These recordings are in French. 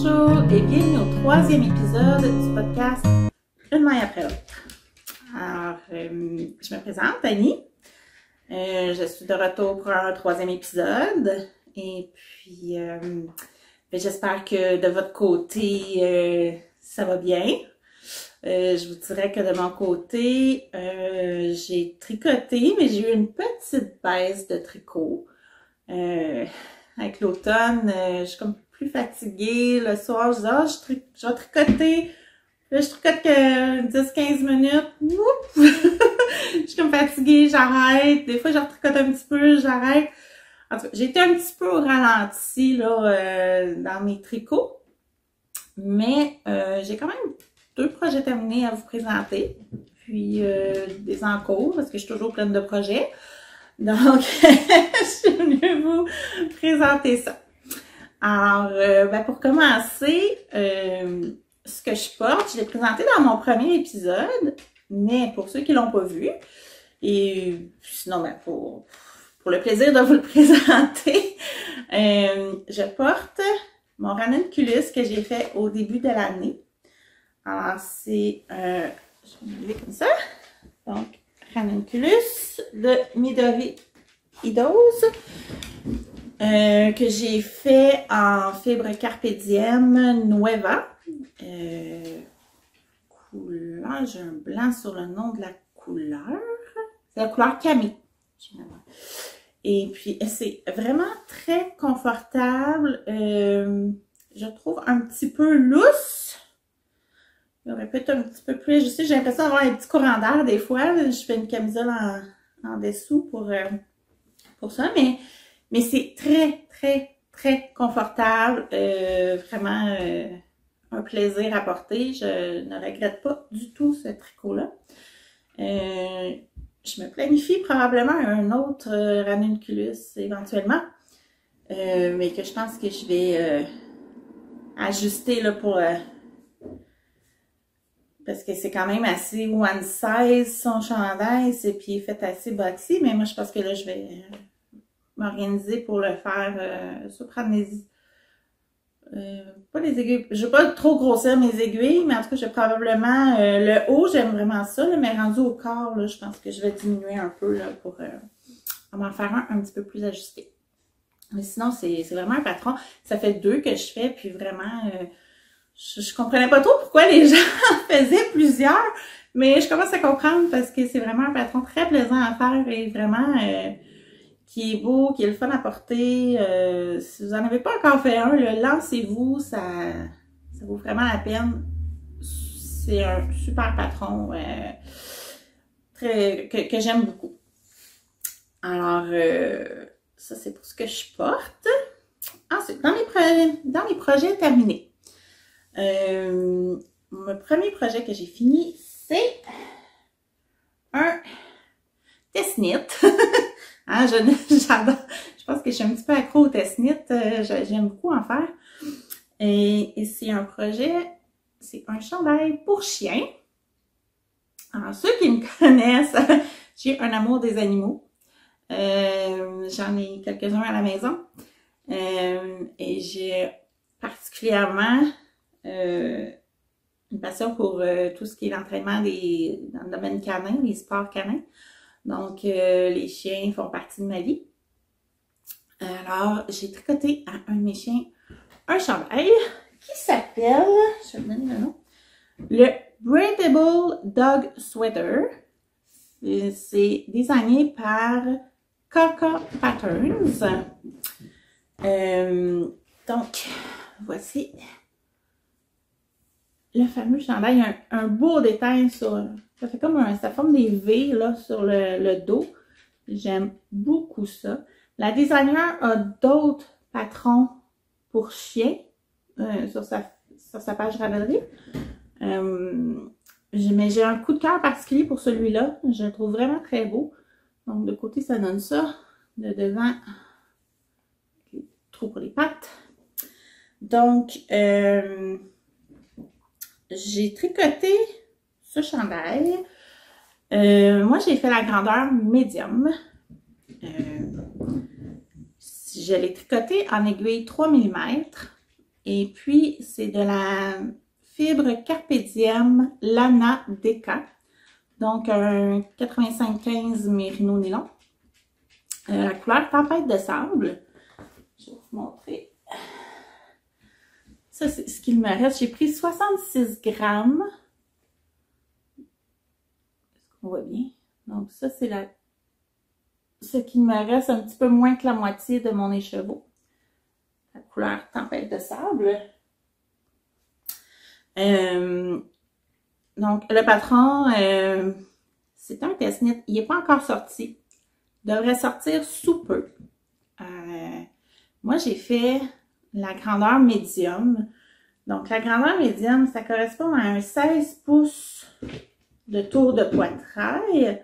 Bonjour et bienvenue au troisième épisode du podcast Une maille après l'autre. Alors, je me présente, Annie. Je suis de retour pour un troisième épisode. Et puis, j'espère que de votre côté, ça va bien. Je vous dirais que de mon côté, j'ai tricoté, mais j'ai eu une petite baisse de tricot. Avec l'automne, je suis comme plus fatiguée. Le soir, je dis, je vais tricoter. Là, je tricote que 10-15 minutes. Je suis comme fatiguée, j'arrête. Des fois, je retricote un petit peu, j'arrête. En tout cas, j'ai été un petit peu au ralenti là, dans mes tricots. Mais j'ai quand même 2 projets terminés à vous présenter. Puis des en cours, parce que je suis toujours pleine de projets. Donc, je suis venue vous présenter ça. Alors, pour commencer, ce que je porte, je l'ai présenté dans mon premier épisode, mais pour ceux qui ne l'ont pas vu, et sinon, pour le plaisir de vous le présenter, je porte mon ranunculus que j'ai fait au début de l'année. Alors, c'est, je vais me lever comme ça, donc, ranunculus de Midori Idose que j'ai fait en fibre Carpe Diem Nueva. Couleur, j'ai un blanc sur le nom de la couleur. C'est la couleur Camille. Et puis, c'est vraiment très confortable. Je trouve un petit peu lousse. Il aurait pu être un petit peu plus ajusté. J'ai l'impression d'avoir un petit courant d'air des fois. Je fais une camisole en dessous pour ça. Mais c'est très, très, très confortable. Vraiment un plaisir à porter. Je ne regrette pas du tout ce tricot-là. Je me planifie probablement un autre ranunculus éventuellement. Mais que je pense que je vais ajuster là, pour... parce que c'est quand même assez one size son chandail, et puis il est fait assez boxy, mais moi je pense que là je vais m'organiser pour le faire, prendre pas les aiguilles, je vais pas trop grossir mes aiguilles, mais en tout cas je vais probablement, le haut j'aime vraiment ça, là, mais rendu au corps, là, je pense que je vais diminuer un peu là, pour m'en faire un petit peu plus ajusté. Mais sinon c'est vraiment un patron, ça fait 2 que je fais, puis vraiment... Je comprenais pas trop pourquoi les gens en faisaient plusieurs, mais je commence à comprendre parce que c'est vraiment un patron très plaisant à faire et vraiment qui est beau, qui est le fun à porter. Si vous n'en avez pas encore fait un, lancez-vous, ça vaut vraiment la peine. C'est un super patron que j'aime beaucoup. Alors, ça c'est pour ce que je porte. Ensuite, dans mes projets terminés. Mon premier projet que j'ai fini, c'est un test-knit. Hein, j'adore. Je pense que je suis un petit peu accro au test-knit. J'aime beaucoup en faire. Et c'est un projet, c'est un chandail pour chien. Alors, ceux qui me connaissent, j'ai un amour des animaux. J'en ai quelques-uns à la maison. Et j'ai particulièrement... une passion pour tout ce qui est l'entraînement dans le domaine canin, les sports canins. Donc, les chiens font partie de ma vie. Alors, j'ai tricoté à un de mes chiens un chandail qui s'appelle, je vais vous donner le nom, le Breathable Dog Sweater. C'est designé par Kaka Patterns. Donc, voici le fameux chandail. Il y a un beau détail sur... Ça fait comme ça forme des V là, sur le dos. J'aime beaucoup ça. La designer a d'autres patrons pour chiens sur sa page Ravelry. Mais j'ai un coup de cœur particulier pour celui-là. Je le trouve vraiment très beau. Donc, de côté, ça donne ça. De devant, trou pour les pattes. Donc, j'ai tricoté ce chandail. Moi, j'ai fait la grandeur médium. Je l'ai tricoté en aiguille 3 mm Et puis, c'est de la fibre Carpe Diem Lana Deca. Donc, un 85-15 Mérino nylon. La couleur Tempête de sable. Je vais vous montrer. Ça, c'est ce qu'il me reste. J'ai pris 66 grammes. Est-ce qu'on voit bien? Donc, ça, c'est ce qui me reste, un petit peu moins que la moitié de mon écheveau. La couleur Tempête de sable. Donc, le patron, c'est un test knit. Il n'est pas encore sorti. Il devrait sortir sous peu. Moi, j'ai fait la grandeur médium. Donc, la grandeur médium, ça correspond à un 16 pouces de tour de poitrail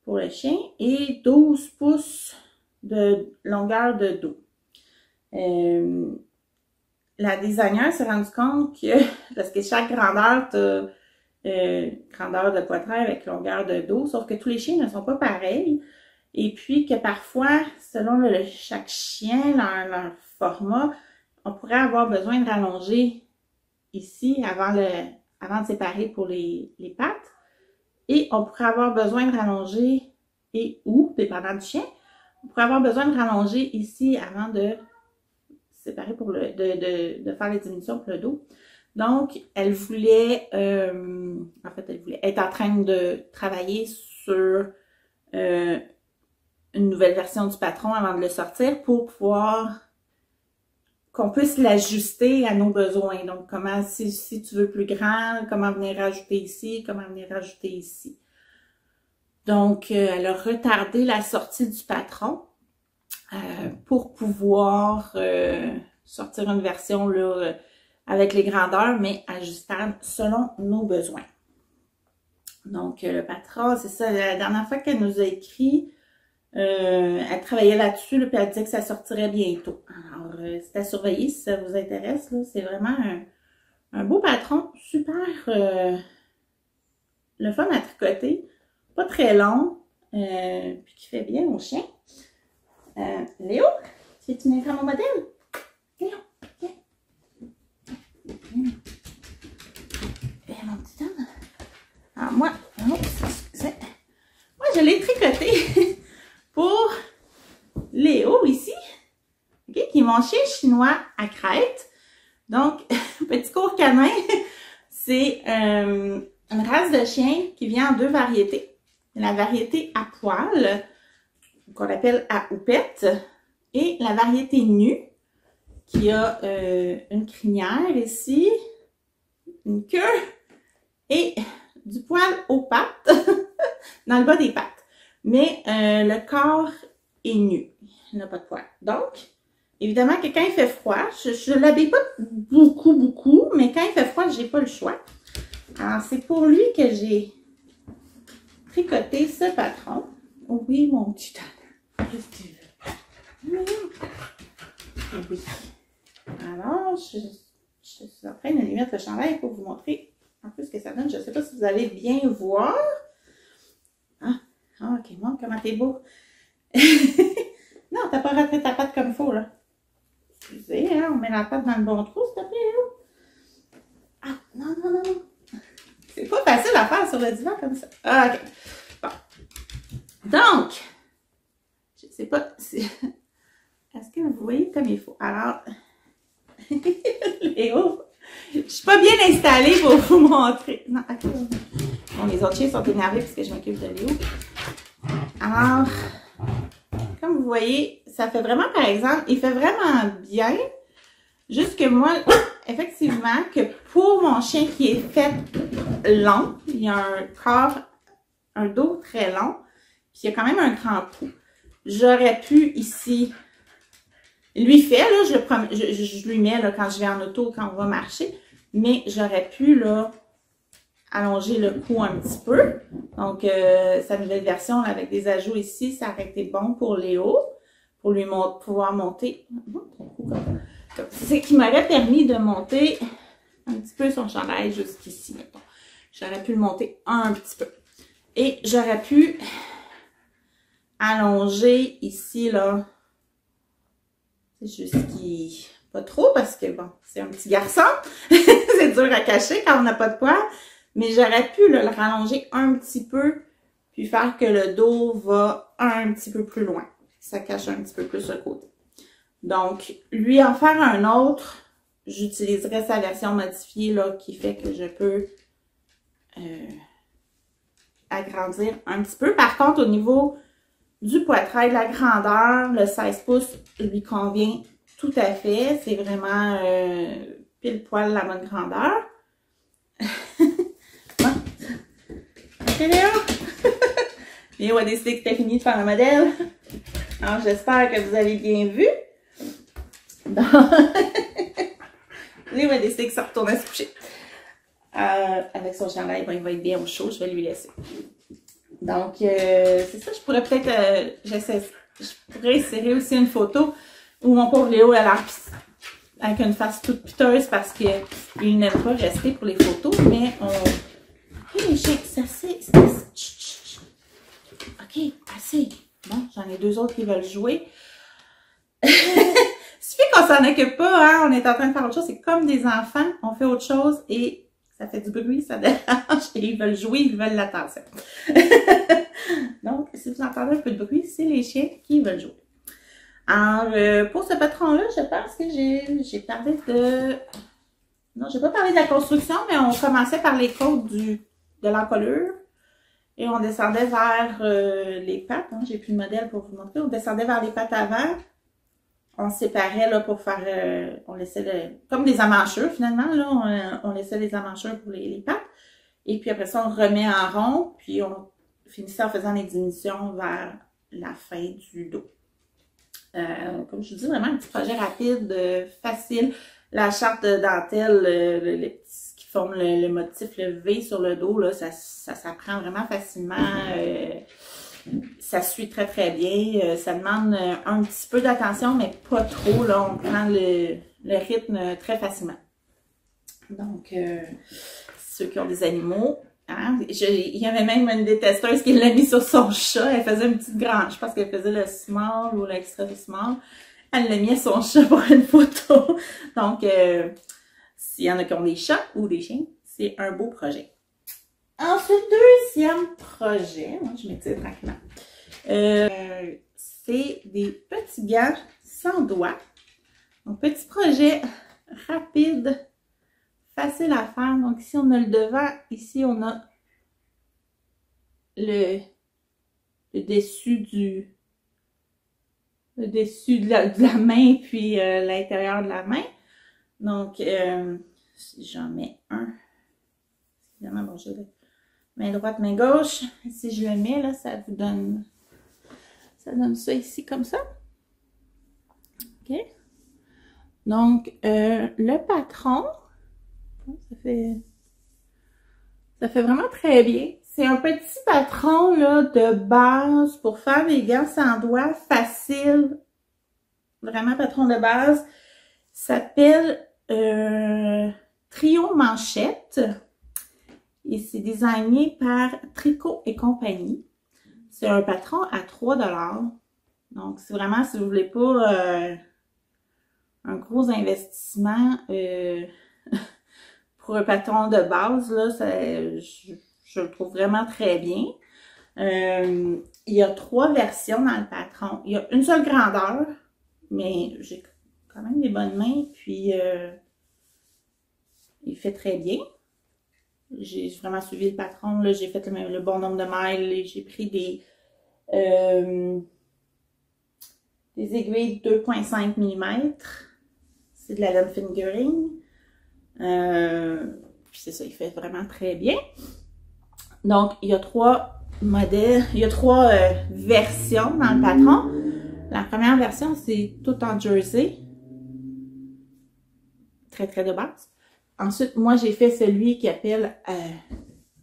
pour le chien et 12 pouces de longueur de dos. La designer s'est rendue compte que, parce que chaque grandeur, grandeur de poitrail avec longueur de dos, sauf que tous les chiens ne sont pas pareils. Et puis que parfois, selon chaque chien, leur format, on pourrait avoir besoin de rallonger ici avant de séparer pour les pattes. Et on pourrait avoir besoin de rallonger ou, dépendant du chien, on pourrait avoir besoin de rallonger ici avant de séparer pour de faire les diminutions pour le dos. Donc, elle voulait être en train de travailler sur une nouvelle version du patron avant de le sortir pour pouvoir qu'on puisse l'ajuster à nos besoins. Donc, comment, si tu veux plus grand, comment venir rajouter ici, comment venir rajouter ici. Donc, elle a retardé la sortie du patron pour pouvoir sortir une version là, avec les grandeurs, mais ajustable selon nos besoins. Donc, le patron, c'est ça, la dernière fois qu'elle nous a écrit, elle travaillait là-dessus, puis elle disait que ça sortirait bientôt. Alors, c'est à surveiller si ça vous intéresse. C'est vraiment un beau patron, super le fun à tricoter, pas très long, puis qui fait bien au chien. Léo, tu es une grand modèle? Léo, viens. Viens, mon petit homme. Alors, moi, je l'ai tricoté pour Léo ici, okay, qui est mon chien chinois à crête. Donc, petit court canin, c'est une race de chien qui vient en deux variétés. La variété à poil, qu'on appelle à houppette, et la variété nue, qui a une crinière ici, une queue et du poil aux pattes, dans le bas des pattes. Mais le corps est nu, il n'a pas de poil. Donc, évidemment que quand il fait froid, je ne l'habille pas beaucoup, mais quand il fait froid, j'ai pas le choix. Alors, c'est pour lui que j'ai tricoté ce patron. Oh oui, mon petit talent. Qu'est-ce que tu veux? Oui. Alors, je suis en train de lui mettre le chandail pour vous montrer un peu ce que ça donne. Je ne sais pas si vous allez bien voir. Ah, ok, montre comment t'es beau. Non, t'as pas raté ta patte comme il faut, là. Excusez, hein, on met la patte dans le bon trou, s'il te plaît, là. Ah, non. C'est pas facile à faire sur le divan comme ça. Ah, ok. Bon. Donc, je sais pas si... Est-ce que vous voyez comme il faut? Alors, Léo, je suis pas bien installée pour vous montrer. Non, ok. Bon, les autres chiens sont énervés parce que je m'occupe de Léo. Alors, comme vous voyez, ça fait vraiment, par exemple, il fait vraiment bien. Juste que moi, effectivement, que pour mon chien qui est fait long, il y a un corps, un dos très long, puis il y a quand même un grand pouls. J'aurais pu ici, lui fait, là, je lui mets là, quand je vais en auto, quand on va marcher, mais j'aurais pu, là, allonger le cou un petit peu. Donc, sa nouvelle version là, avec des ajouts ici, ça aurait été bon pour Léo, pour lui pouvoir monter. C'est qui m'aurait permis de monter un petit peu son chandail jusqu'ici. J'aurais pu le monter un petit peu. Et j'aurais pu allonger ici, là, C'est juste qu'il... Pas trop parce que, bon, c'est un petit garçon. C'est dur à cacher quand on n'a pas de poils. Mais j'aurais pu là, le rallonger un petit peu, puis faire que le dos va un petit peu plus loin. Ça cache un petit peu plus le côté. Donc, lui en faire un autre, j'utiliserai sa version modifiée là, qui fait que je peux agrandir un petit peu. Par contre, au niveau du poitrail, de la grandeur, le 16 pouces lui convient tout à fait. C'est vraiment pile poil la bonne grandeur. Bon. Ok, Léo? Léo a décidé que c'était fini de faire le modèle. Alors, j'espère que vous avez bien vu. Léo a décidé que ça retournait se coucher. Avec son chandail, bon, il va être bien au chaud, je vais lui laisser. Donc, c'est ça, je pourrais peut-être, je pourrais insérer aussi une photo où mon pauvre Léo a l'air avec une face toute piteuse parce qu'il n'aime pas rester pour les photos, mais on... Ok, les chiens, c'est assez... Ok, assez. Bon, j'en ai deux autres qui veulent jouer. Il suffit qu'on s'en occupe pas, hein, on est en train de faire autre chose, c'est comme des enfants, on fait autre chose et ça fait du bruit, ça dérange, et ils veulent jouer, ils veulent l'attention. Donc, si vous entendez un peu de bruit, c'est les chiens qui veulent jouer. Alors, pour ce patron-là, je pense que j'ai parlé de... Non, j'ai pas parlé de la construction, mais on commençait par les côtes de l'encolure. Et on descendait vers les pattes. Hein, j'ai plus de modèle pour vous montrer. On descendait vers les pattes avant. On séparait là pour faire... on laissait comme des emmanchures finalement. Là, on laissait les emmanchures pour les pattes. Et puis après ça, on remet en rond. Puis on finissait en faisant les diminutions vers la fin du dos. Comme je vous dis, vraiment un petit projet rapide, facile. La charte de dentelle, les petits qui forment le motif, le V sur le dos, là, ça s'apprend vraiment facilement. Ça suit très très bien. Ça demande un petit peu d'attention, mais pas trop. Là, on prend le rythme très facilement. Donc, ceux qui ont des animaux, hein, il y avait même une détesteuse qui l'a mis sur son chat. Elle faisait une petite grande, je pense qu'elle faisait le small ou l'extra small. Elle l'a mis à son chat pour une photo. Donc, s'il y en a qui ont des chats ou des chiens, c'est un beau projet. Ensuite, deuxième projet, moi je m'étire tranquillement, c'est des petits gants sans doigts. Donc, petit projet rapide, facile à faire. Donc, ici, on a le devant. Ici, on a le dessus de la main, puis l'intérieur de la main. Donc, si j'en mets un, évidemment, bon, j'ai main droite, main gauche. Si je le mets, là, ça donne ça ici, comme ça. OK? Donc, le patron, ça fait vraiment très bien. C'est un petit patron là, de base pour faire des gants sans doigts facile. Vraiment patron de base. S'appelle Trio Manchette. Et c'est designé par Tricot et compagnie. C'est un patron à 3 $. Donc, c'est vraiment, si vous voulez pas un gros investissement pour un patron de base, là, je le trouve vraiment très bien. Il y a 3 versions dans le patron. Il y a une seule grandeur, mais j'ai quand même des bonnes mains, puis il fait très bien. J'ai vraiment suivi le patron, là, j'ai fait le bon nombre de mailles, j'ai pris des aiguilles de 2,5 mm. C'est de la laine fingering. Puis c'est ça, il fait vraiment très bien. Donc, il y a 3 modèles, il y a 3 versions dans le patron. La première version, c'est tout en jersey. Très, très de base. Ensuite, moi, j'ai fait celui qui appelle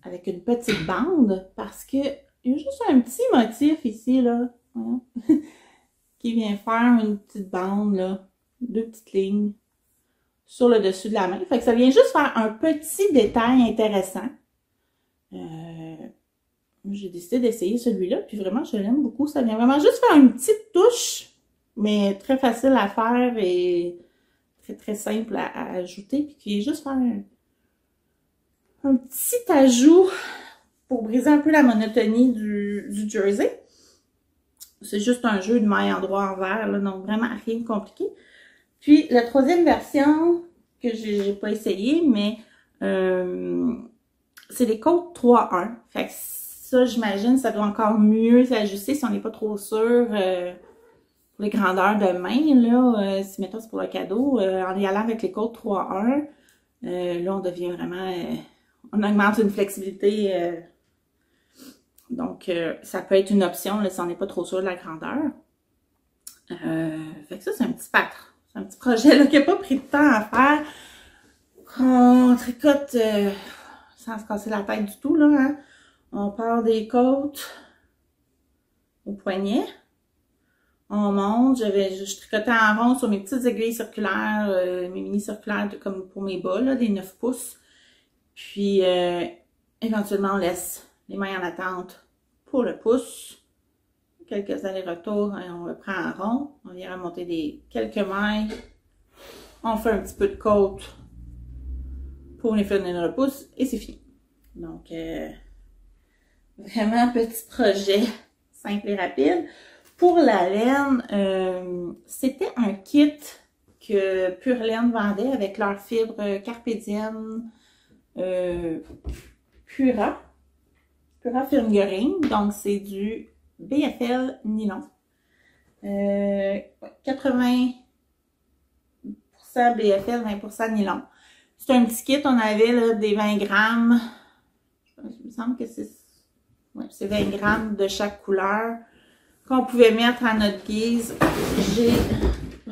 avec une petite bande parce que il y a juste un petit motif ici, là, qui vient faire une petite bande, là, 2 petites lignes sur le dessus de la main. Fait que ça vient juste faire un petit détail intéressant. J'ai décidé d'essayer celui-là, puis vraiment, je l'aime beaucoup. Ça vient vraiment juste faire une petite touche mais très facile à faire et très très simple à ajouter. Puis qui est juste faire un petit ajout pour briser un peu la monotonie du jersey. C'est juste un jeu de maille endroit envers, là, donc vraiment rien de compliqué. Puis la troisième version que j'ai pas essayé, mais c'est les côtes 3-1. Fait que ça, j'imagine, ça doit encore mieux s'ajuster si on n'est pas trop sûr pour les grandeurs de main, là. Si mettons c'est pour le cadeau, en y allant avec les côtes 3-1, là on devient vraiment, on augmente une flexibilité. Donc ça peut être une option là, si on n'est pas trop sûr de la grandeur. Fait que ça, c'est un petit patron. C'est un petit projet là, qui n'a pas pris de temps à faire. On tricote sans se casser la tête du tout, là, hein. On part des côtes au poignet. On monte. Je tricotais en rond sur mes petites aiguilles circulaires, mes mini circulaires comme pour mes bas, là, des 9 pouces. Puis, éventuellement, on laisse les mailles en attente pour le pouce. Quelques allers-retours, et on reprend en rond. On vient remonter quelques mailles. On fait un petit peu de côte pour les finir le pouce et c'est fini. Donc, vraiment petit projet simple et rapide. Pour la laine, c'était un kit que Pure Laine vendait avec leur fibre Carpe Diem Pura Fingering. Donc, c'est du BFL nylon. 80% BFL, 20% nylon. C'est un petit kit, on avait là, des 20 grammes. Il me semble que c'est 20 grammes de chaque couleur qu'on pouvait mettre à notre guise.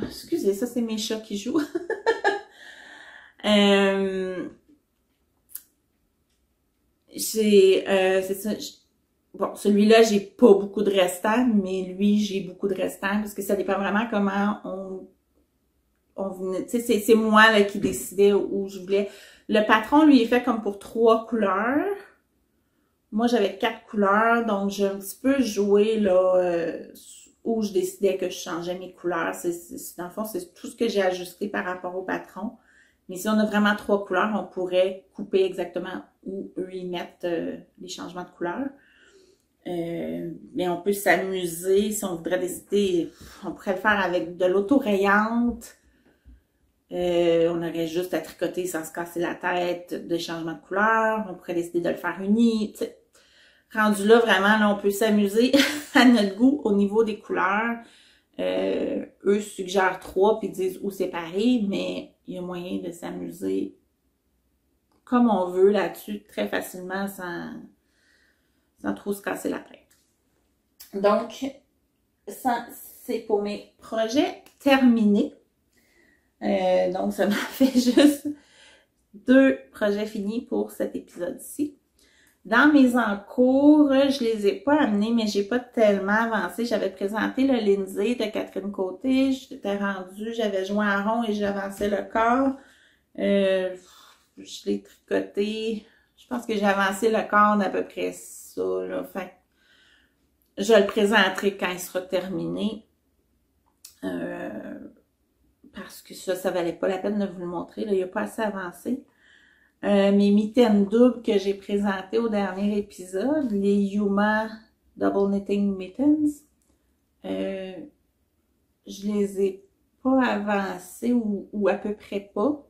Excusez, ça c'est mes chats qui jouent. C'est ça. Bon, celui-là, j'ai pas beaucoup de restants, mais lui, j'ai beaucoup de restants parce que ça dépend vraiment comment on venait. Tu sais, c'est moi là, qui décidais où je voulais. Le patron, lui, est fait comme pour 3 couleurs. Moi, j'avais 4 couleurs, donc j'ai un petit peu joué là où je décidais que je changeais mes couleurs. Dans le fond, c'est tout ce que j'ai ajusté par rapport au patron. Mais si on a vraiment 3 couleurs, on pourrait couper exactement où eux ils mettent les changements de couleurs. Mais on peut s'amuser si on voudrait décider. On pourrait le faire avec de l'auto-rayante. On aurait juste à tricoter sans se casser la tête des changements de couleur. On pourrait décider de le faire uni. T'sais. Rendu là, vraiment, là, on peut s'amuser à notre goût au niveau des couleurs. Eux suggèrent 3 puis disent où séparer, mais il y a moyen de s'amuser comme on veut là-dessus très facilement sans trop se casser la tête. Donc, ça, c'est pour mes projets terminés. Donc, ça m'a fait juste 2 projets finis pour cet épisode-ci. Dans mes encours, je les ai pas amenés, mais j'ai pas tellement avancé. J'avais présenté le Lindsay de Catherine Côté. J'étais rendue, j'avais joint en rond et j'avançais le corps. Je l'ai tricoté. Je pense que j'ai avancé le corps d'à peu près ça, là. Fait je le présenterai quand il sera terminé. Parce que ça valait pas la peine de vous le montrer. Là, il n'y a pas assez avancé. Mes mitaines doubles que j'ai présentées au dernier épisode, les Yuma Double Knitting Mittens, je les ai pas avancées ou à peu près pas.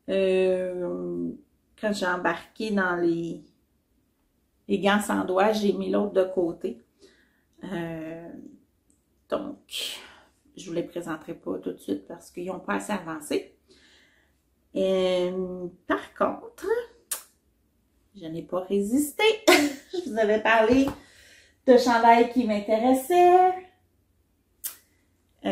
Quand j'ai embarqué dans les gants sans doigts, j'ai mis l'autre de côté. Donc, je vous les présenterai pas tout de suite parce qu'ils n'ont pas assez avancé. Par contre, je n'ai pas résisté. Je vous avais parlé de chandail qui m'intéressait. Que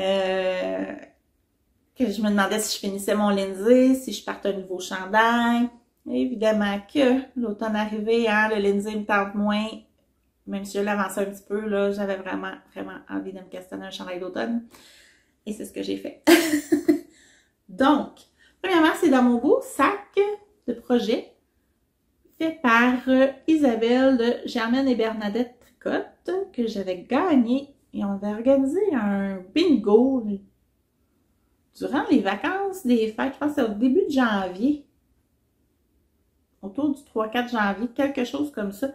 je me demandais si je finissais mon Lindsay, si je partais un nouveau chandail. Évidemment que l'automne arrivé, hein, le Lindsay me tente moins. Même si je l'avançais un petit peu, là, j'avais vraiment, vraiment envie de me castaner un chandail d'automne. Et c'est ce que j'ai fait. Donc, premièrement, c'est dans mon beau sac de projet fait par Isabelle de Germaine et Bernadette Tricotte que j'avais gagné et on avait organisé un bingo durant les vacances des fêtes. Je pense que c'est au début de janvier. Autour du 3-4 janvier, quelque chose comme ça.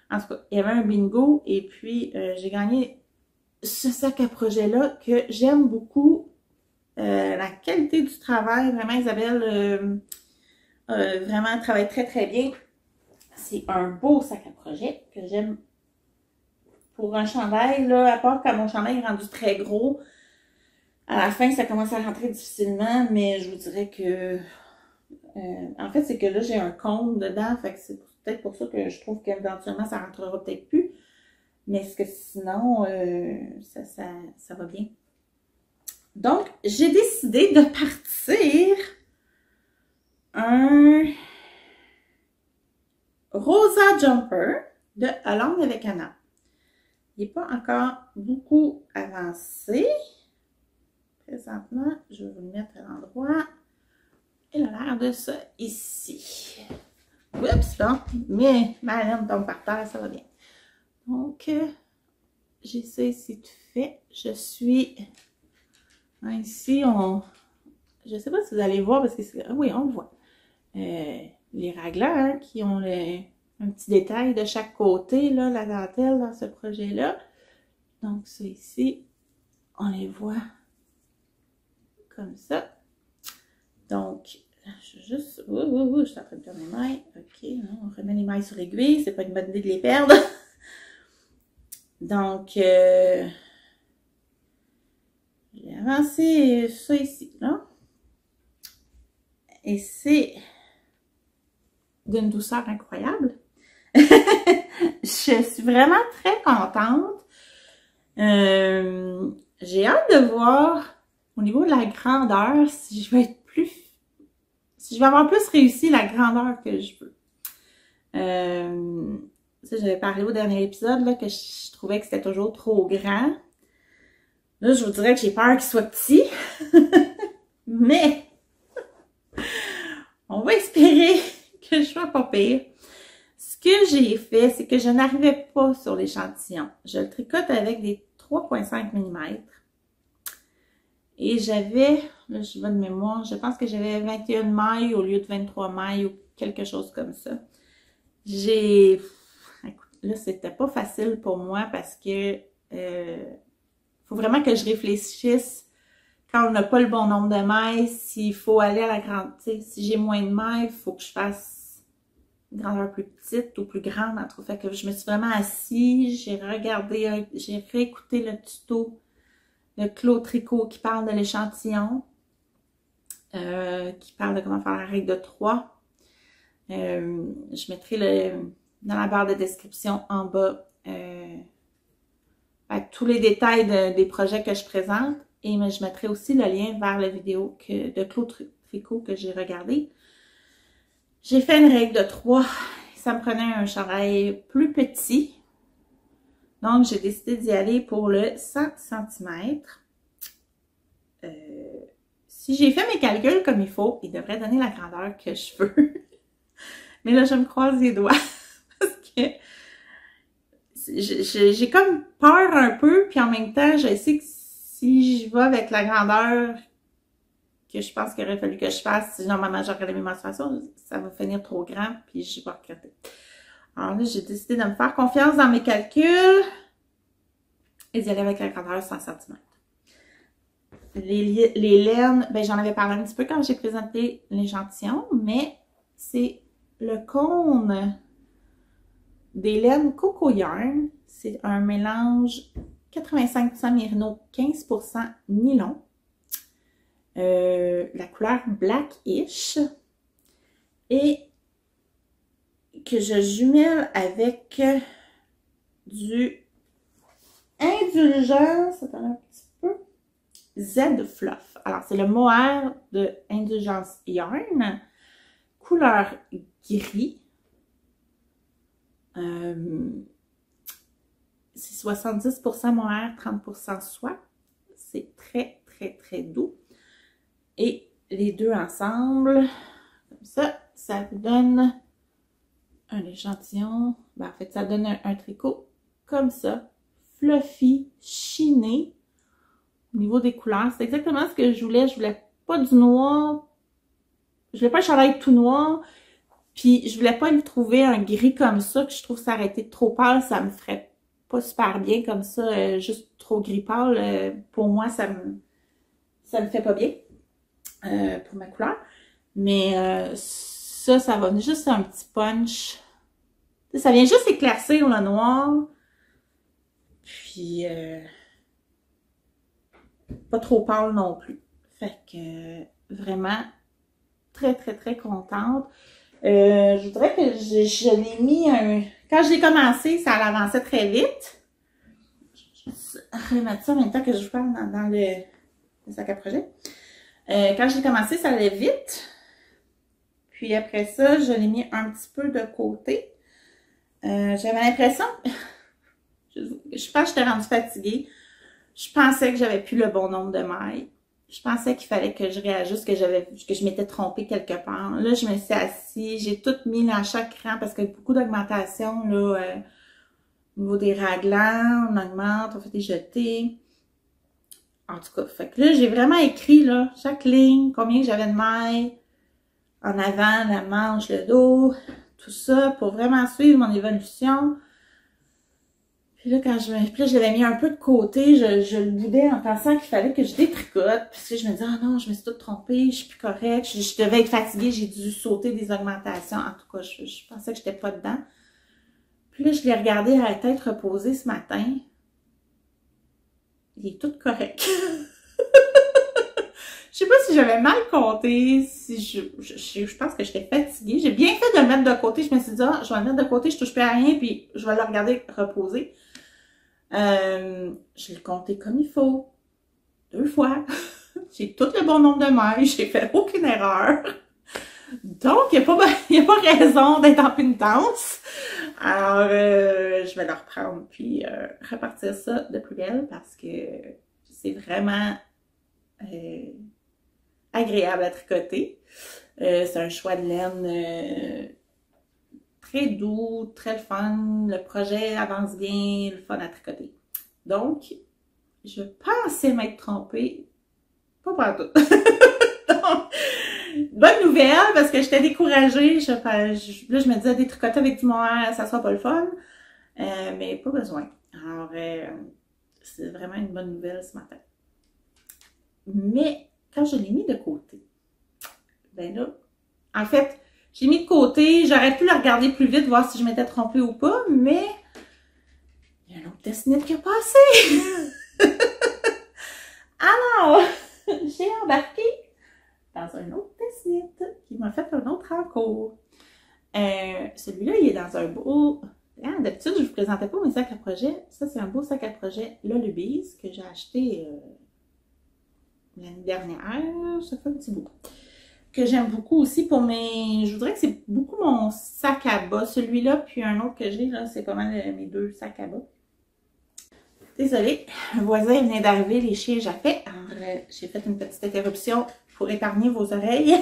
En tout cas, il y avait un bingo et puis j'ai gagné ce sac à projet-là que j'aime beaucoup. La qualité du travail, vraiment, Isabelle, vraiment travaille très très bien. C'est un beau sac à projet que j'aime pour un chandail, là, à part quand mon chandail est rendu très gros. À la fin, ça commence à rentrer difficilement, mais je vous dirais que en fait, c'est que là, j'ai un cône dedans, fait que c'est peut-être pour ça que je trouve qu'éventuellement, ça rentrera peut-être plus. Mais est-ce que sinon, ça va bien. Donc, j'ai décidé de partir un Rosa Jumper de Along avec Anna. Il n'est pas encore beaucoup avancé. Présentement, je vais vous le mettre à l'endroit. Il a l'air de ça ici. Oups, là. Mais ma laine tombe par terre, ça va bien. Donc, j'ai ça ici tout fait. Je suis... Ici, je ne sais pas si vous allez voir parce que c'est... Oui, on le voit. Les raglaires hein, qui ont un petit détail de chaque côté, là, la dentelle dans ce projet-là. Donc, ça ici, on les voit comme ça. Donc, je suis juste... je suis en train de perdre mes mailles. OK, non, on remet les mailles sur l'aiguille. C'est pas une bonne idée de les perdre. Donc, j'ai avancé ça ici, là. Et c'est d'une douceur incroyable. Je suis vraiment très contente. J'ai hâte de voir au niveau de la grandeur si je vais être plus... Si je vais avoir plus réussi la grandeur que je veux. J'avais parlé au dernier épisode là, que je trouvais que c'était toujours trop grand. Là, je vous dirais que j'ai peur qu'il soit petit. Mais on va espérer que je sois pas pire. Ce que j'ai fait, c'est que je n'arrivais pas sur l'échantillon. Je le tricote avec des 3,5 mm. Et j'avais, là je vais de mémoire, je pense que j'avais 21 mailles au lieu de 23 mailles ou quelque chose comme ça. Écoute, là c'était pas facile pour moi parce que faut vraiment que je réfléchisse quand on n'a pas le bon nombre de mailles, s'il faut aller à la grande, tu sais, si j'ai moins de mailles, il faut que je fasse une grandeur plus petite ou plus grande, en tout cas. Fait que je me suis vraiment assise, j'ai regardé, j'ai réécouté le tuto de Claude Tricot qui parle de l'échantillon, qui parle de comment faire la règle de 3. Je mettrai dans la barre de description en bas tous les détails des projets que je présente. Et je mettrai aussi le lien vers la vidéo de Claude Tricot que j'ai regardé. J'ai fait une règle de 3. Ça me prenait un chandail plus petit. Donc, j'ai décidé d'y aller pour le 100 cm. Si j'ai fait mes calculs comme il faut, il devrait donner la grandeur que je veux. Mais là, je me croise les doigts. Parce que j'ai comme peur un peu. Puis en même temps, je sais que si je vais avec la grandeur que je pense qu'il aurait fallu que je fasse, si normalement j'ai regardé mes menstruations, ça va finir trop grand, puis je vais regretter. Alors là, j'ai décidé de me faire confiance dans mes calculs et d'y aller avec la grandeur 100 cm. Les laines, ben j'en avais parlé un petit peu quand j'ai présenté l'échantillon, mais c'est le cône des laines Coco Yarn. C'est un mélange 85% Merino, 15% nylon. La couleur Blackish. Et que je jumelle avec du Indulgence, attends un petit peu, Z Fluff. Alors, c'est le mohair de Indulgence Yarn, couleur gris. C'est 70% mohair, 30% soie. C'est très, très, très doux. Et les deux ensemble, comme ça vous donne un échantillon. Ben, en fait, ça donne un tricot comme ça, fluffy, chiné au niveau des couleurs. C'est exactement ce que je voulais. Je voulais pas du noir. Je voulais pas un chandail tout noir. Puis je voulais pas lui trouver un gris comme ça, que je trouve que ça aurait été trop pâle. Ça me ferait pas super bien comme ça, juste trop gris pâle. Pour moi, ça me fait pas bien pour ma couleur. Mais ça va juste un petit punch. Ça vient juste éclaircir le noir. Puis pas trop pâle non plus. Fait que vraiment très, très, très contente. Je voudrais que je l'ai mis un... Quand je l'ai commencé, ça avançait très vite. Je vais remettre ça en même temps que je vous parle dans le sac à projet. Quand je l'ai commencé, ça allait vite. Puis après ça, je l'ai mis un petit peu de côté. J'avais l'impression... je pense que j'étais rendue fatiguée. Je pensais que j'avais plus le bon nombre de mailles. Je pensais qu'il fallait que je réajuste, que je m'étais trompée quelque part. Là, je me suis assise, j'ai tout mis dans chaque rang parce qu'il y a beaucoup d'augmentation là, au niveau des raglans, on augmente, on fait des jetés. En tout cas, fait que là, j'ai vraiment écrit là, chaque ligne, combien j'avais de mailles, en avant, la manche, le dos, tout ça, pour vraiment suivre mon évolution. Puis là, puis là, je l'avais mis un peu de côté, je le boudais en pensant qu'il fallait que je détricote. Puis là, je me disais, ah non, je me suis toute trompée, je suis plus correcte, je devais être fatiguée, j'ai dû sauter des augmentations. En tout cas, je pensais que j'étais pas dedans. Puis là, je l'ai regardé à la tête reposée ce matin. Il est tout correct. Je sais pas si j'avais mal compté, si je pense que j'étais fatiguée. J'ai bien fait de le mettre de côté. Je me suis dit, ah, je vais le mettre de côté, je touche plus à rien, puis je vais le regarder reposer. Je l'ai compté comme il faut. 2 fois. J'ai tout le bon nombre de mailles. J'ai fait aucune erreur. Donc, il n'y a pas raison d'être en pénitence. Alors, je vais le reprendre puis repartir ça de plus belle parce que c'est vraiment agréable à tricoter. C'est un choix de laine très doux, très fun. Le projet avance bien, le fun à tricoter. Donc, je pensais m'être trompée. Pas partout. Donc, bonne nouvelle, parce que j'étais découragée. Là, je me disais, détricoter avec du mohair, ça sera pas le fun. Mais pas besoin. Alors, c'est vraiment une bonne nouvelle ce matin. Mais, quand je l'ai mis de côté, ben là, en fait, j'ai mis de côté, j'aurais pu le regarder plus vite, voir si je m'étais trompée ou pas, mais il y a un autre dessinette qui a passé. Alors, j'ai embarqué dans un autre dessinette qui m'a fait un autre encours. Celui-là, il est dans un beau... Ah, d'habitude, je ne vous présentais pas mes sacs à projet. Ça, c'est un beau sac à projet Lullabies que j'ai acheté l'année dernière. Ça fait un petit bout. Que j'aime beaucoup aussi pour mes... Je voudrais que c'est beaucoup mon sac à bas. Celui-là, puis un autre que j'ai, là, c'est pas mal mes 2 sacs à bas. Désolée, un voisin venait d'arriver, les chiens jappaient. Alors, j'ai fait une petite interruption pour épargner vos oreilles.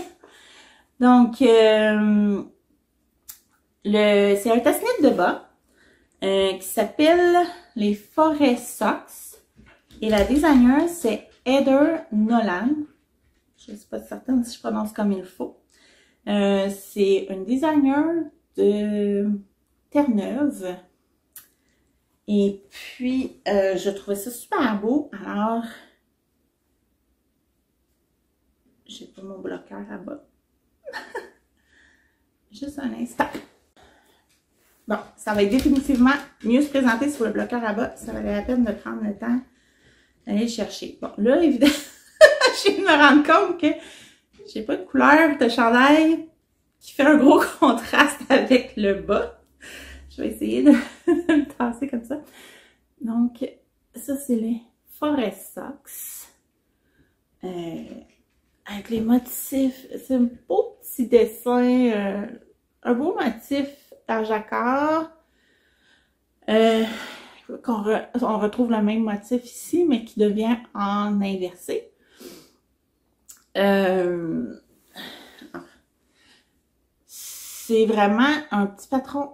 Donc, c'est un tassinette de bas qui s'appelle les Forest Socks. Et la designer, c'est Heather Nolan. Je ne suis pas certaine si je prononce comme il faut. C'est une designer de Terre-Neuve. Et puis, je trouvais ça super beau. Alors, j'ai pas mon bloqueur là-bas. Juste un instant. Bon, ça va être définitivement mieux se présenter sur le bloqueur là-bas. Ça valait la peine de prendre le temps d'aller le chercher. Bon, là, évidemment, je viens de me rendre compte que j'ai pas de couleur de chandail qui fait un gros contraste avec le bas. Je vais essayer de le tasser comme ça. Donc, ça, c'est les Forest Socks. Avec les motifs. C'est un beau petit dessin. Un beau motif à jacquard. On retrouve le même motif ici, mais qui devient en inversé. C'est vraiment un petit patron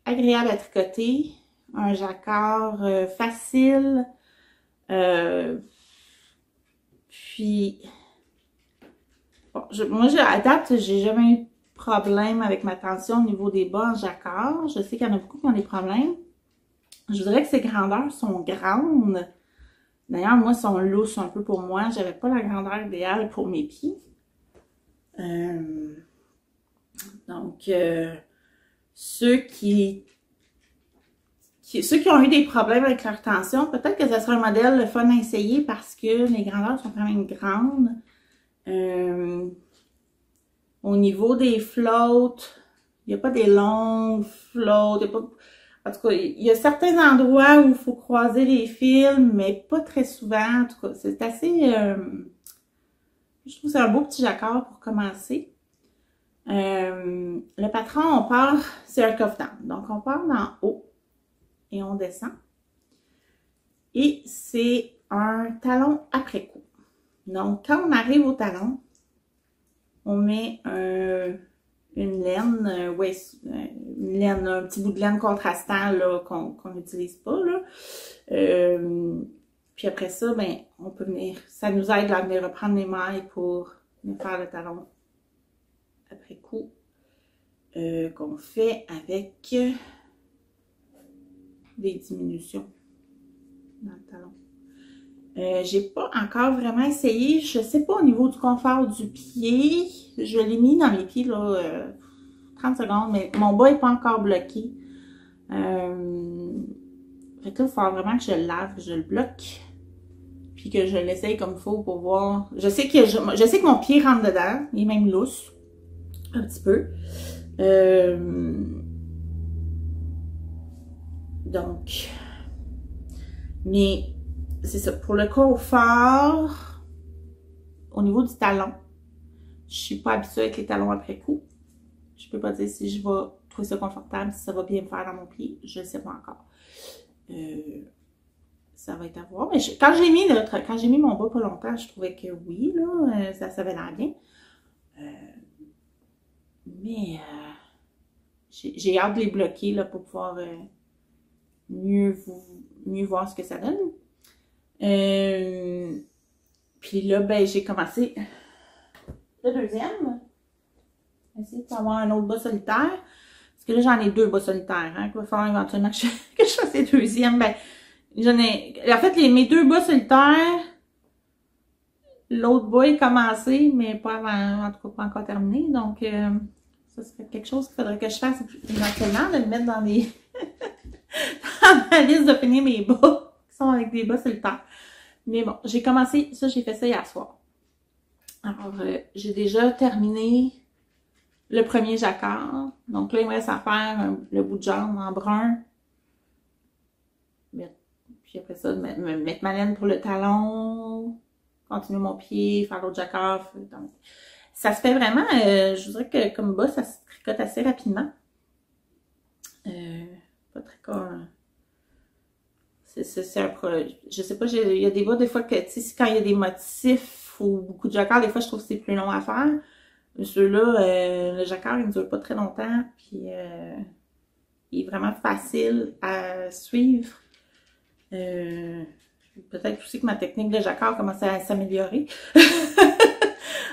agréable à tricoter. un jacquard facile. Puis, bon, moi, à date, j'ai jamais eu de problème avec ma tension au niveau des bas en jacquard. Je sais qu'il y en a beaucoup qui ont des problèmes. Je voudrais que ces grandeurs sont grandes. D'ailleurs, moi, sont lousses un peu pour moi. J'avais pas la grandeur idéale pour mes pieds. Donc, ceux qui ont eu des problèmes avec leur tension, peut-être que ce sera un modèle le fun à essayer parce que les grandeurs sont quand même grandes. Au niveau des flottes, il n'y a pas des longues flottes. En tout cas, il y a certains endroits où il faut croiser les fils, mais pas très souvent. En tout cas, c'est assez... je trouve que c'est un beau petit jacquard pour commencer. Le patron, on part, c'est un cuff-down. Donc, on part d'en haut et on descend. Et c'est un talon après coup. Donc, quand on arrive au talon, on met une laine, une laine, un petit bout de laine contrastant là qu'on n'utilise pas là. Puis après ça, ben on peut venir, ça nous aide à venir reprendre les mailles pour venir faire le talon après coup qu'on fait avec des diminutions dans le talon. J'ai pas encore vraiment essayé. Je sais pas au niveau du confort du pied. Je l'ai mis dans mes pieds là 30 secondes, mais mon bas est pas encore bloqué. Fait que là, il faut vraiment que je le lave, que je le bloque. Puis que je l'essaye comme il faut pour voir. Je sais que mon pied rentre dedans. Il est même lousse. Un petit peu. Donc. Mais c'est ça. Pour le confort, au niveau du talon, je suis pas habituée avec les talons après coup. Je peux pas dire si je vais trouver ça confortable, si ça va bien me faire dans mon pied. Je ne sais pas encore. Ça va être à voir. Mais quand j'ai mis mon bas pas longtemps, je trouvais que oui, là, ça avait l'air bien. Mais j'ai hâte de les bloquer là, pour pouvoir mieux voir ce que ça donne. Puis là, ben, j'ai commencé le deuxième. Essayer d'avoir un autre bas solitaire. Parce que là, j'en ai deux bas solitaires. Hein, il va falloir éventuellement que je fasse les deuxièmes. Ben, en fait, mes deux bas solitaires, l'autre bas est commencé, mais pas avant, en tout cas, pas encore terminé. Donc, ça serait quelque chose qu'il faudrait que je fasse éventuellement, de le mettre dans les dans ma liste de finir mes bas, qui sont avec des bas solitaires. Mais bon, j'ai commencé, ça, j'ai fait ça hier soir. Alors, j'ai déjà terminé le premier jacquard. Donc là, il me reste à faire le bout de jambe en brun. Puis après ça, mettre ma laine pour le talon, continuer mon pied, faire l'autre jacquard. Donc, ça se fait vraiment, je dirais que comme bas, ça se tricote assez rapidement. Pas très c'est un projet. Je sais pas, il y a des bas des fois que, tu sais, quand il y a des motifs ou beaucoup de jacquard, des fois je trouve que c'est plus long à faire. Ceux-là, le jacquard, il ne dure pas très longtemps, puis il est vraiment facile à suivre. Peut-être aussi que ma technique de jacquard commençait à s'améliorer.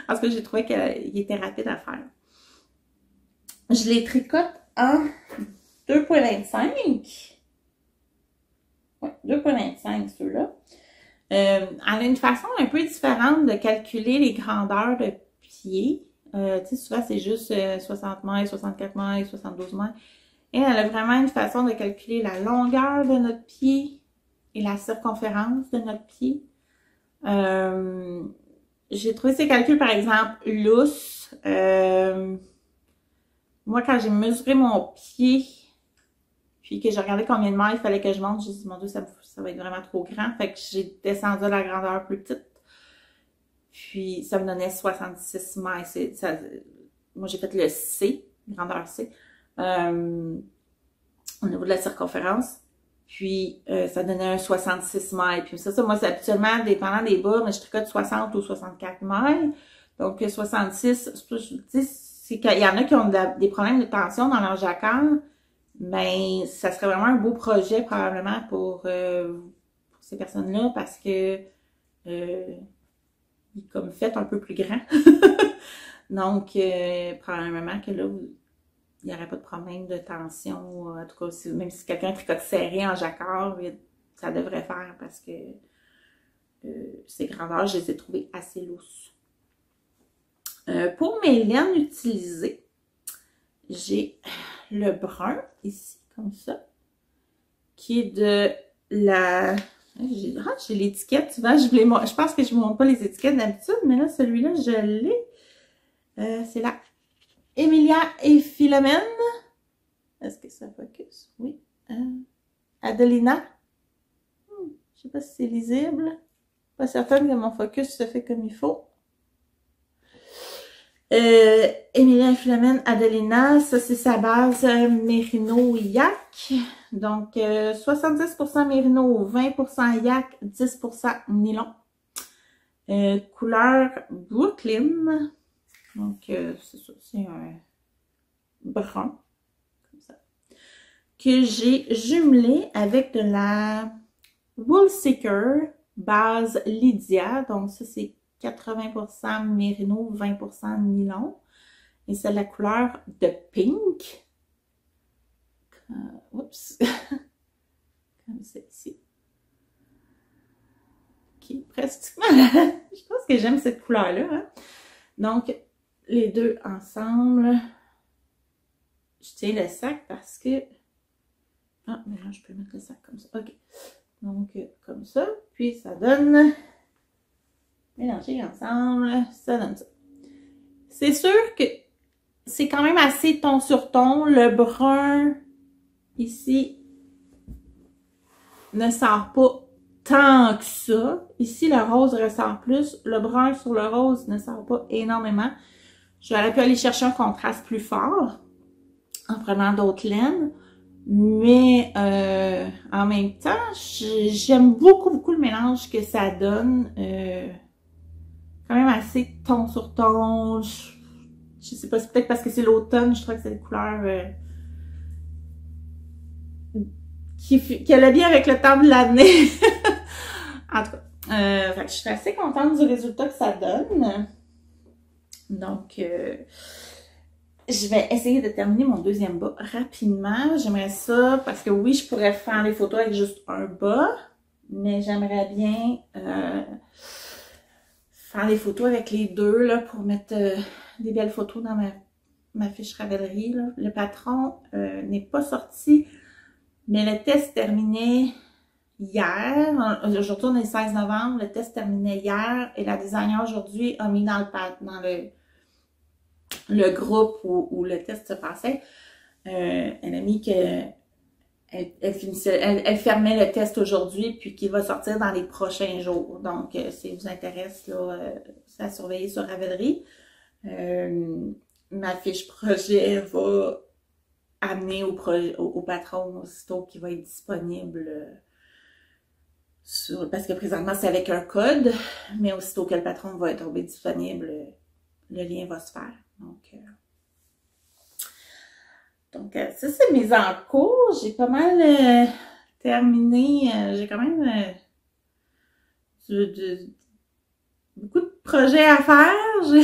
Parce que j'ai trouvé qu'il était rapide à faire. Je les tricote en 2,25. Ouais, 2,25 ceux-là. Elle a une façon un peu différente de calculer les grandeurs de pieds. Tu sais, souvent c'est juste 60 mètres, 64 mètres, 72 mètres. Et elle a vraiment une façon de calculer la longueur de notre pied et la circonférence de notre pied. J'ai trouvé ces calculs, par exemple, lousses. Moi, quand j'ai mesuré mon pied, puis que j'ai regardé combien de mailles il fallait que je monte, j'ai dit, mon Dieu, ça va être vraiment trop grand. Fait que j'ai descendu à la grandeur plus petite. Puis, ça me donnait 66 mailles. Moi, j'ai fait le C, grandeur C, au niveau de la circonférence. Puis, ça donnait un 66 mailles. Puis ça, moi, c'est habituellement, dépendant des bas, mais je tricote 60 ou 64 mailles. Donc, 66, c'est qu'il y en a qui ont des problèmes de tension dans leur jacquard. ben, ça serait vraiment un beau projet probablement pour ces personnes-là parce que il est comme fait un peu plus grand. Donc, probablement que là, il n'y aurait pas de problème de tension. En tout cas, même si quelqu'un tricote serré en jacquard, ça devrait faire parce que ces grandeurs, je les ai trouvées assez lousses. Pour mes laines utilisées, j'ai le brun ici, comme ça, qui est de la... j'ai l'étiquette, souvent je pense que je ne montre pas les étiquettes d'habitude, mais là, celui-là, je l'ai. C'est la Emilia et Philomène. Est-ce que ça focus? Oui. Adelina. Je sais pas si c'est lisible. Pas certaine que mon focus se fait comme il faut. Emilia et Philomène, Adelina, ça c'est sa base Mérino Yak. Donc 70% Mérino, 20% Yak, 10% nylon. Couleur Brooklyn. Donc c'est ça, c'est un brun, comme ça, que j'ai jumelé avec de la Woolseeker base Lydia. Donc ça c'est 80% Mérino, 20% nylon. Et c'est la couleur de pink. Oups. Comme celle-ci. Qui est presque... Je pense que j'aime cette couleur-là. Hein? Donc, les deux ensemble. Je tiens le sac parce que... Ah, mais là, je peux mettre le sac comme ça. OK. Donc, comme ça. Puis, ça donne... Mélanger ensemble, ça donne ça. C'est sûr que c'est quand même assez ton sur ton. Le brun, ici, ne sort pas tant que ça. Ici, le rose ressort plus. Le brun sur le rose ne sort pas énormément. J'aurais pu aller chercher un contraste plus fort en prenant d'autres laines. Mais en même temps, j'aime beaucoup le mélange que ça donne. Quand même assez ton sur ton. Je sais pas, c'est peut-être parce que c'est l'automne, je trouve que c'est des couleurs qui allait bien avec le temps de l'année. En tout cas, je suis assez contente du résultat que ça donne. Donc, je vais essayer de terminer mon deuxième bas rapidement. J'aimerais ça, parce que oui, je pourrais faire les photos avec juste un bas, mais j'aimerais bien faire les photos avec les deux là, pour mettre des belles photos dans ma fiche Ravelry. Là. Le patron n'est pas sorti, mais le test terminait hier. Aujourd'hui, on est le 16 novembre. Le test terminait hier et la designer aujourd'hui a mis dans le groupe où le test se passait. Elle a mis que elle fermait le test aujourd'hui puis qu'il va sortir dans les prochains jours. Donc, si ça vous intéresse, là, c'est à surveiller sur Ravelry. Ma fiche projet va amener au patron aussitôt qu'il va être disponible parce que présentement c'est avec un code, mais aussitôt que le patron va être disponible, le lien va se faire. Donc ça c'est mes encours. J'ai pas mal terminé. J'ai quand même beaucoup de projets à faire. J'ai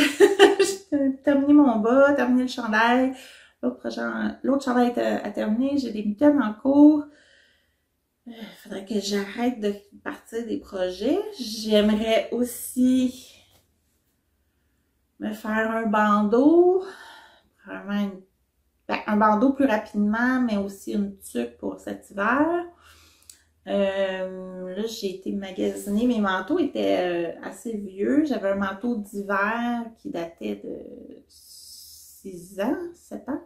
terminé mon bas, terminé le chandail. L'autre chandail est à terminer. J'ai des mitaines en cours. Il faudrait que j'arrête de partir des projets. J'aimerais aussi me faire un bandeau. Probablement un bandeau plus rapidement, mais aussi une tuque pour cet hiver. Là, j'ai été magasiner. Mes manteaux étaient assez vieux. J'avais un manteau d'hiver qui datait de 6 ans, 7 ans.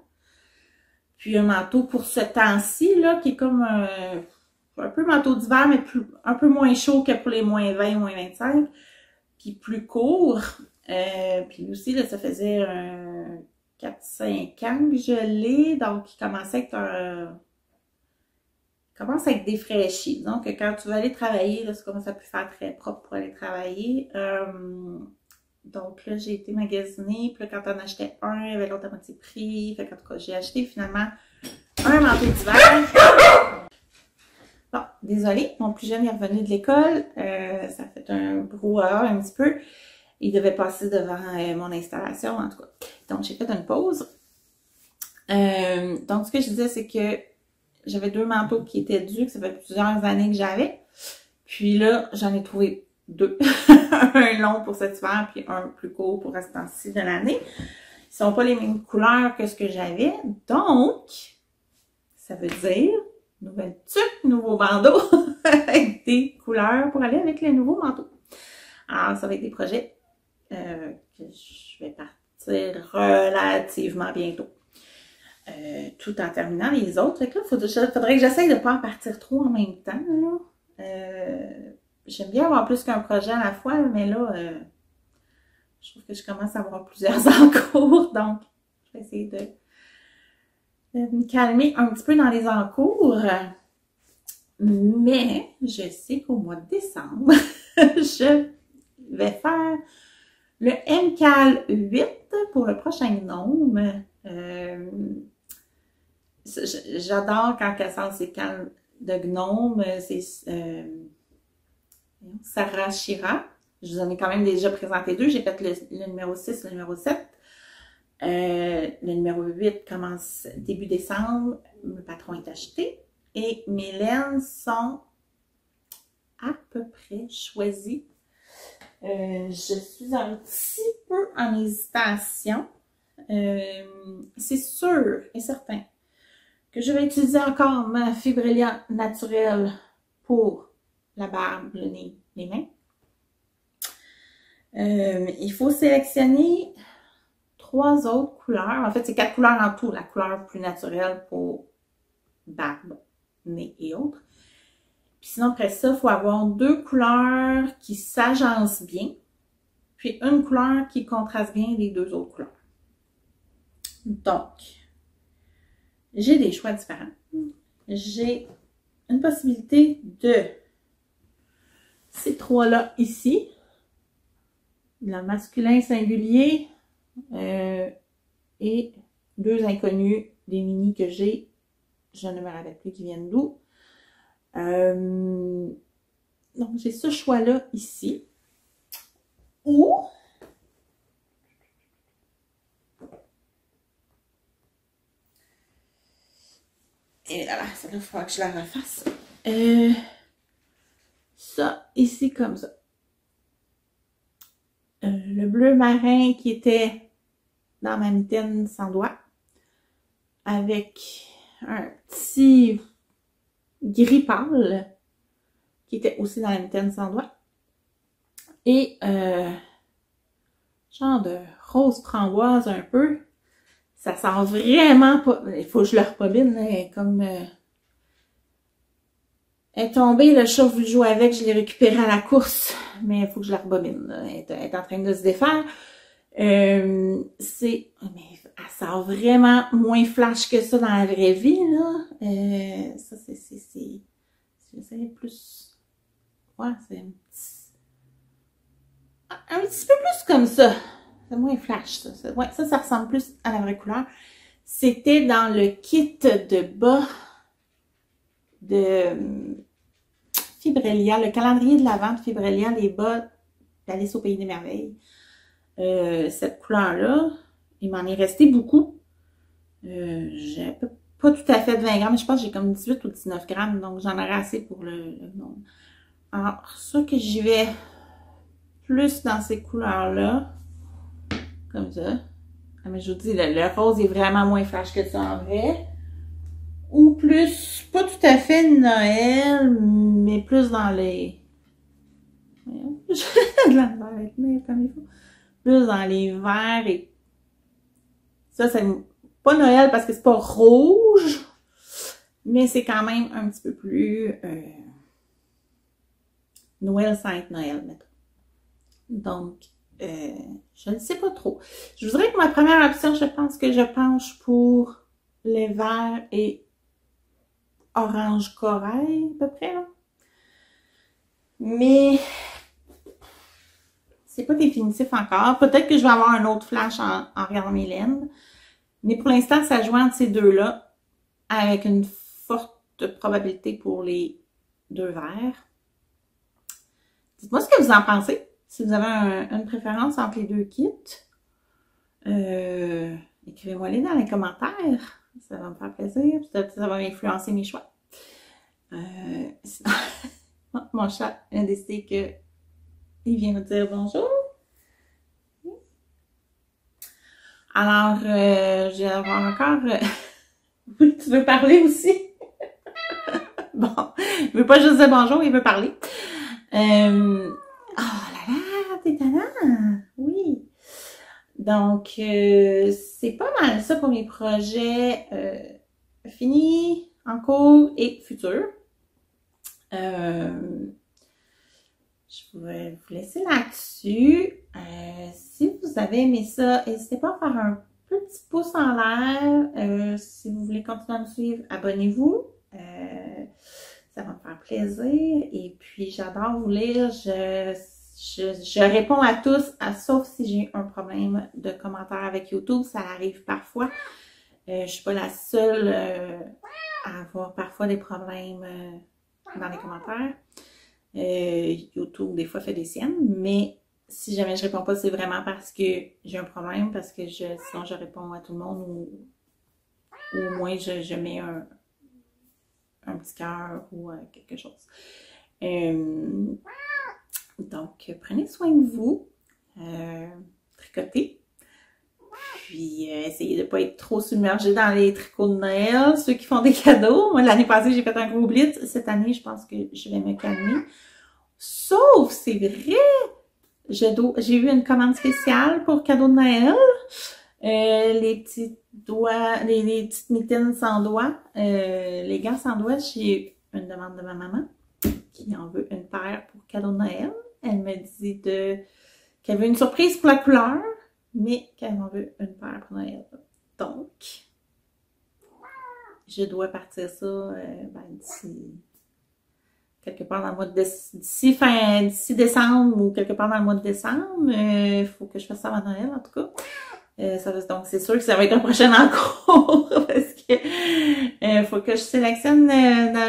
Puis un manteau pour ce temps-ci, là, qui est comme un peu manteau d'hiver, mais un peu moins chaud que pour les moins 20, moins 25. Puis plus court. Puis aussi, là, ça faisait 4-5 ans que je l'ai. Donc, il commençait à être défraîchi. Donc, quand tu vas aller travailler, là, ça commence à plus faire très propre pour aller travailler. Donc là, j'ai été magasiner. Puis là, quand on achetait un, il y avait l'autre à moitié prix. Fait qu'en tout cas, j'ai acheté finalement un manteau d'hiver. Bon, désolée, mon plus jeune est revenu de l'école. Ça fait un brouhaha un petit peu. Il devait passer devant mon installation, en tout cas. Donc, j'ai fait une pause. Donc, ce que je disais, c'est que j'avais 2 manteaux qui étaient dus, que ça fait plusieurs années que j'avais. Puis là, j'en ai trouvé 2. Un long pour cet hiver, puis un plus court pour ce temps-ci de l'année. Ils sont pas les mêmes couleurs que ce que j'avais. Donc, ça veut dire nouvelle tuque, nouveau bandeau avec des couleurs pour aller avec les nouveaux manteaux. Alors, ça va être des projets que je vais partir relativement bientôt. Tout en terminant les autres. Fait que là, faudrait que j'essaye de pas en partir trop en même temps. J'aime bien avoir plus qu'un projet à la fois, mais là, je trouve que je commence à avoir plusieurs en cours. Donc, je vais essayer de me calmer un petit peu dans les encours. Mais je sais qu'au mois de décembre, je vais faire le MCAL 8 pour le prochain gnome. J'adore quand Cassandre c'est calme de gnome. C'est Sarah Shira. Je vous en ai quand même déjà présenté 2. J'ai fait le numéro 6, le numéro 7. Le numéro 8 commence début décembre. Le patron est acheté. Et mes laines sont à peu près choisies. Je suis un petit peu en hésitation. C'est sûr et certain que je vais utiliser encore ma Fibrelia naturelle pour la barbe, le nez, les mains. Il faut sélectionner 3 autres couleurs. En fait, c'est 4 couleurs en tout. La couleur plus naturelle pour barbe, nez et autres. Puis sinon, après ça, il faut avoir 2 couleurs qui s'agencent bien. Puis une couleur qui contraste bien les 2 autres couleurs. Donc, j'ai des choix différents. J'ai une possibilité de ces 3-là ici. Le masculin singulier et 2 inconnus, des mini que j'ai. Je ne me rappelle plus qui viennent d'où. Donc, j'ai ce choix-là ici. Ou et voilà, ça va falloir que je la refasse. Ça, ici, comme ça. Le bleu marin qui était dans ma mitaine sans doigt. Avec un petit gris pâle qui était aussi dans la mitaine sans doigt. Et genre de rose framboise un peu. Ça sent vraiment pas... Il faut que je le rebobine, là, comme... elle est tombée, le chat a voulu jouer avec, je l'ai récupérée à la course. Mais il faut que je la rebobine, là. Elle est en train de se défaire. Mais elle sent vraiment moins flash que ça dans la vraie vie, là. Ça, c'est plus... Ouais, c'est un petit peu plus comme ça. C'est moins flash, ça. Ouais, ça ressemble plus à la vraie couleur. C'était dans le kit de bas de Fibrelia, le calendrier de l'Avent de Fibrelia, les bas d'Alice au Pays des Merveilles. Cette couleur-là, il m'en est resté beaucoup. J'ai pas tout à fait de 20 grammes, mais je pense que j'ai comme 18 ou 19 grammes, donc j'en aurai assez pour le gnome. Alors, ça que j'y vais plus dans ces couleurs-là, comme ça. Ah, mais je vous dis, le rose est vraiment moins flash que ça en vrai. Ou plus, pas tout à fait Noël, mais plus dans les... J'ai de la misère à tenir comme il faut. Plus dans les verts et... Ça, c'est pas Noël parce que c'est pas rouge, mais c'est quand même un petit peu plus... Noël sans être Noël, mettons. Donc, je ne sais pas trop. Je voudrais que ma première option, je pense que je penche pour les verts et orange corail, à peu près, là. Mais, c'est pas définitif encore. Peut-être que je vais avoir un autre flash en regardant mes laines. Mais pour l'instant, ça joue entre ces 2-là avec une forte probabilité pour les 2 verres. Dites-moi ce que vous en pensez. Si vous avez une préférence entre les 2 kits, écrivez-moi-les dans les commentaires. Ça va me faire plaisir. Peut-être que ça va influencer mes choix. Sinon, mon chat a décidé qu'il vient me dire bonjour. Alors, je vais avoir encore... Oui, tu veux parler aussi? Bon, il veut pas juste dire bonjour, il veut parler. Oh là là, t'es tannant! Oui. Donc, c'est pas mal ça pour mes projets finis, en cours et futurs. Je vais vous laisser là-dessus. Si vous avez aimé ça, n'hésitez pas à faire un petit pouce en l'air. Si vous voulez continuer à me suivre, abonnez-vous. Ça va me faire plaisir. Et puis, j'adore vous lire. Je réponds à tous, sauf si j'ai un problème de commentaires avec YouTube. Ça arrive parfois. Je suis pas la seule à avoir parfois des problèmes dans les commentaires. YouTube, des fois, fait des siennes, mais si jamais je réponds pas, c'est vraiment parce que j'ai un problème, parce que sinon je réponds à tout le monde ou au moins je mets un petit cœur ou quelque chose. Donc, prenez soin de vous, tricotez, puis essayez de ne pas être trop submergé dans les tricots de Noël, ceux qui font des cadeaux. Moi, l'année passée, j'ai fait un gros blitz. Cette année, je pense que je vais me calmer. Sauf, c'est vrai, j'ai eu une commande spéciale pour cadeau de Noël. Les petits doigts, les petites mitaines sans doigts, les gants sans doigts, j'ai eu une demande de ma maman qui en veut une paire pour cadeau de Noël. Elle me dit qu'elle veut une surprise pour la couleur, mais qu'elle m'en veut une paire pour Noël. Donc, je dois partir ça d'ici quelque part dans le mois de d'ici décembre ou quelque part dans le mois de décembre. Il faut que je fasse ça avant Noël, en tout cas. Donc, c'est sûr que ça va être un prochain encours parce que faut que je sélectionne,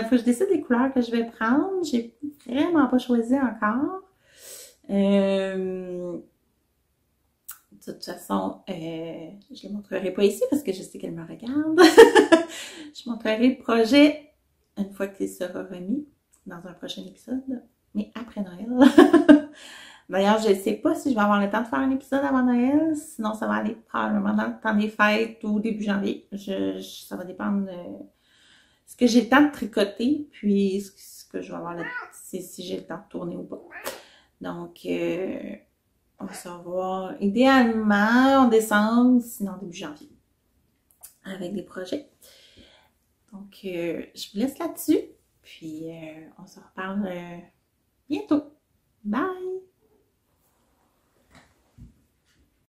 faut que je décide des couleurs que je vais prendre. J'ai vraiment pas choisi encore. De toute façon, je le montrerai pas ici parce que je sais qu'elle me regarde. Je montrerai le projet une fois qu'il sera remis dans un prochain épisode, mais après Noël. D'ailleurs, je ne sais pas si je vais avoir le temps de faire un épisode avant Noël, sinon ça va aller probablement dans le temps des fêtes ou début janvier. Ça va dépendre de ce que j'ai le temps de tricoter, puis ce que je vais avoir si j'ai le temps de tourner ou pas. Donc, on va se revoir idéalement en décembre, sinon début janvier, avec des projets. Donc, je vous laisse là-dessus, puis on se reparle bientôt.